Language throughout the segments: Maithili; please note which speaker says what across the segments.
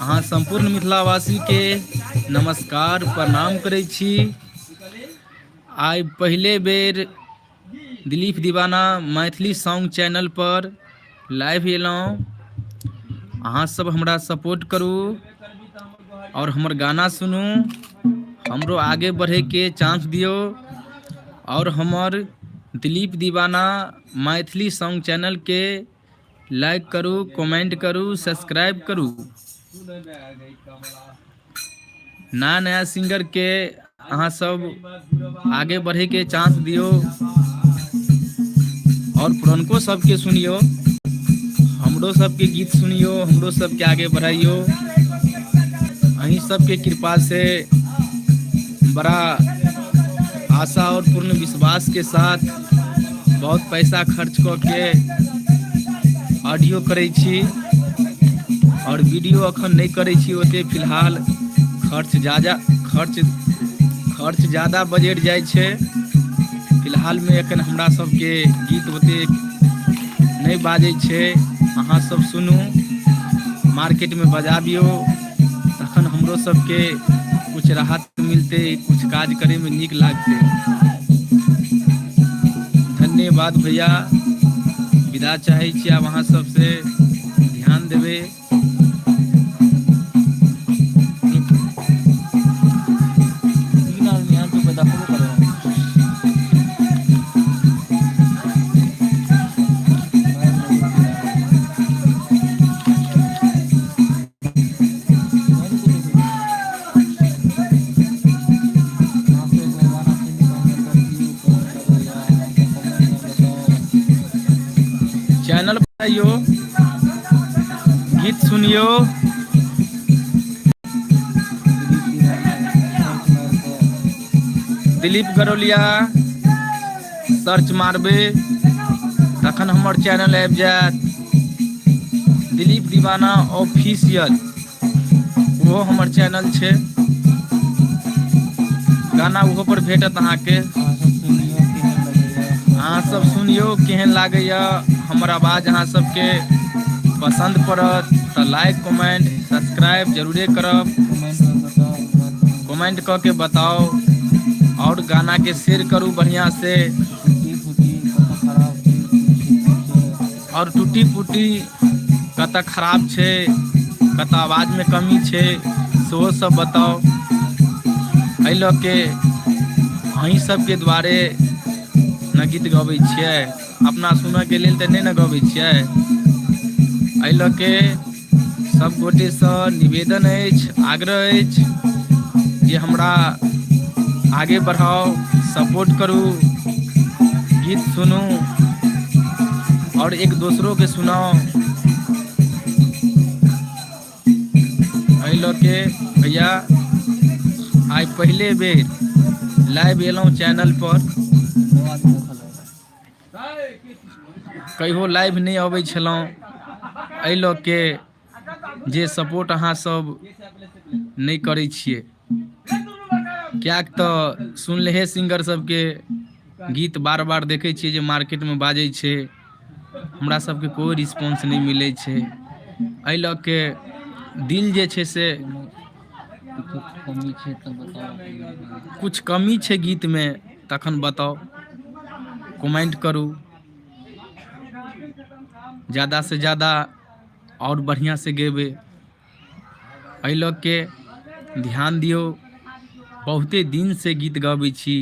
Speaker 1: अहाँ संपूर्ण मिथिलावासी के नमस्कार प्रणाम करै छी। आइ पहले बेर दिलीप दीवाना मैथिली सॉन्ग चैनल पर लाइव एलहुँ। अहाँ सब हमरा सपोर्ट करू और हमर गाना सुनू, हमरो आगे बढ़े के चांस दियो। और हमर दिलीप दीवाना मैथिली सॉन्ग चैनल के लाइक करू, कमेंट करू, सब्सक्राइब करू। नया नया सिंगर के अहाँ सब आगे बढ़े के चांस दियो और पुरनको सबके सुनियो, हमरो सबके गीत सुनियो, हमरो सबके आगे बढ़ाइयो। अहीं सबके कृपा से बड़ा आशा और पूर्ण विश्वास के साथ बहुत पैसा खर्च करके ऑडियो करे छी और वीडियो अखन नहीं करे छी। ओते फिलहाल खर्च ज़्यादा बजट जाय छे। फिलहाल में एखन हमरा सबके गीत ओते नहीं बाजे छे। अहाँ सब सुनू, मार्केट में बजाबियो, तखन हमरो सबके कुछ राहत मिलते, कुछ काज करे में नीक लागते। धन्यवाद भैया, विदा चाहे छी आब अहाँ सबसे, ध्यान देवे। चैनल पर आइयो, गीत सुनियो। दिलीप गरोलिया सर्च मारबे तखन हमर चैनल आबि जायत। दिलीप दीवाना ऑफिशियल वो हमर चैनल छे, गाना उहो पर भेटत अहाँ के। अहाँ सब सुनियो केहन लागैया, हमर आवाज अहाँ सबके पसंद पड़त तो लाइक कमेंट सब्सक्राइब जरूरे करब। कमेंट करके बताओ और गाना के शेयर करू बढ़िया से। और टूटी फूटी कत खराब छे, कत आवाज में कमी छे, सेहो सब बताओ। एहि लऽ के अहीं सबके द्वारे न गीत गबै छियै, अपना सुनऽ के लेल तऽ नहि न गबै छियै। एहि लऽ के सब गोटे से निवेदन अछि, आग्रह अछि जे हमरा आगे बढ़ाओ, सपोर्ट करू, गीत सुनू और एक दूसरों के सुनाओ। एहि लऽ के भैया आइ पहले बेर लाइव एलहुँ चैनल पर। कहियो लाइव नहीं अबै छलहुँ, एहि लऽ के जे सपोर्ट अहाँ सब नहीं करै छियै। क्याक तऽ सुनलेहे सिंगर सबके गीत बार बार देखे छियै जे मार्केट में बाजै छै, हमरा सबके कोई रिस्पॉन्स नहीं मिलै छै। एहि लऽ के दिल जे छै से कुछ कमी छै गीत में, तखन बताओ, कमेंट करू। ज़्यादा से ज़्यादा और बढ़िया से गेबे, एहि लऽ के ध्यान दियो। बहुते दिन से गीत गाबै छी,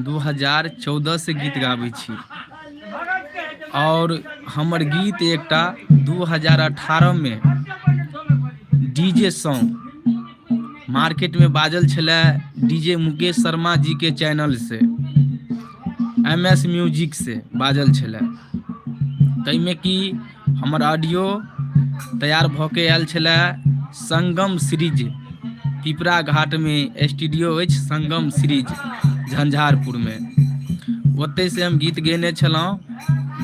Speaker 1: 2014 से गीत गाबै छी और हमर गीत एकटा 2018 में डीजे सॉन्ग मार्केट में बाजल छलै, डीजे मुकेश शर्मा जी के चैनल से, MS म्यूजिक से बाजल छलै। ताहिमे कि हमर ऑडियो तैयार भऽ के आयल छलै संगम सीरीज, पिपरा घाट में स्टूडियो अछि संगम सीरीज झंझारपुर में। ओतै से हम गीत गेने छलहुँ,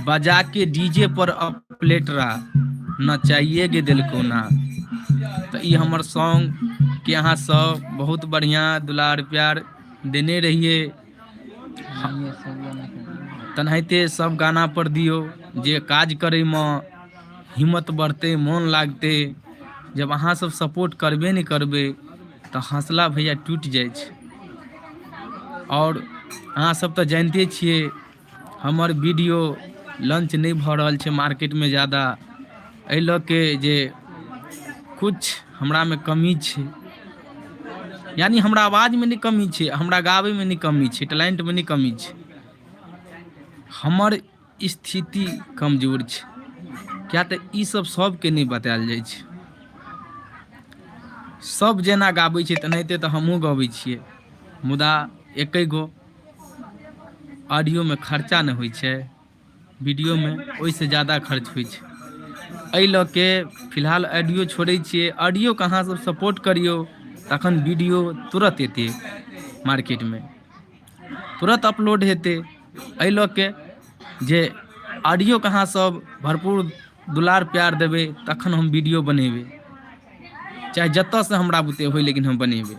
Speaker 1: बजा के डीजे पर अपलेटरा नचाइए गे देलको ना। तो ई हमर सॉन्ग के अहाँ सब बहुत बढ़िया दुलार प्यार देने रहिए। तेनाहिते सब गाना पर दियो, जे काज करे में हिम्मत बढ़ते, मन लागते। जब अहाँ सब सपोर्ट करबे नहीं करबे तो हौसला भैया टूट जाए छै। और अहाँ सब तो जानते छिए हमर वीडियो लॉन्च नहीं भ रहल छै मार्केट में ज़्यादा, एहि लऽ के जे कुछ हमरा में कमी छै, यानी हमरा आवाज में नहीं कमी छै, हमरा गावे में नहीं कमी छै, टैलेंट में नहीं कमी छै, हमर स्थिति कमजोर छै। क्या तो ई सब सबके नहीं बतायल जाइ छै। सब जेना गाबै छै तेनाहिते तो हमहूँ गबै छियै, मुदा एकै गो ऑडियो में खर्चा नहीं होइ छै, वीडियो में ओहिसे ज़्यादा खर्च होइ छै। एहि लऽ के फिलहाल ऑडियो छोड़ै छियै। ऑडियो के अहाँ सब सपोर्ट करियो तखन वीडियो तुरंत एतै मार्केट में, तुरंत अपलोड हेतै। एहि लऽ के जे ऑडियो के अहाँ सब भरपूर दुलार प्यार देबै तखन हम वीडियो बनेबै, चाहे जतऽ से हमरा बुते होय, लेकिन हम बनेबै।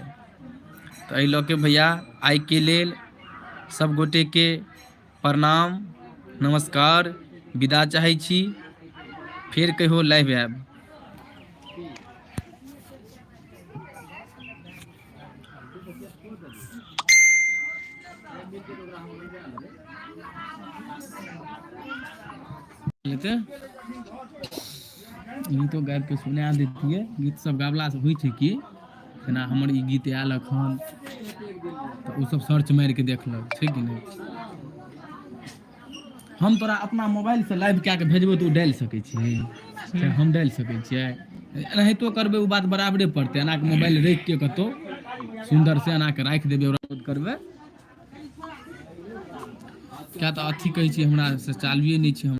Speaker 1: तो एहि लऽ के भैया आइ के लेल सब गोटे के प्रणाम नमस्कार, विदा चाहै छी। फिर कहियो लाइव आएब। गीतो गाबि के सुना देतियै, गीत सब गाबला से होइ छै कि जेना हमर ई गीत आयल एखन तऽ ओ सब सर्च मारि के देखलक, छै कि नहीं। हम तोरा अपना मोबाइल से लाइव कए के भेजबो तो डालि सकै छी, हम डालि सकै छियै। एनाहितो करबै ओ बात बराबरे पड़तै। एना के मोबाइल रख के कतौ सुंदर से एना के राखि देबै और करबै। क्या तो अथी कहै छी हमरा से चालुए नहीं छै।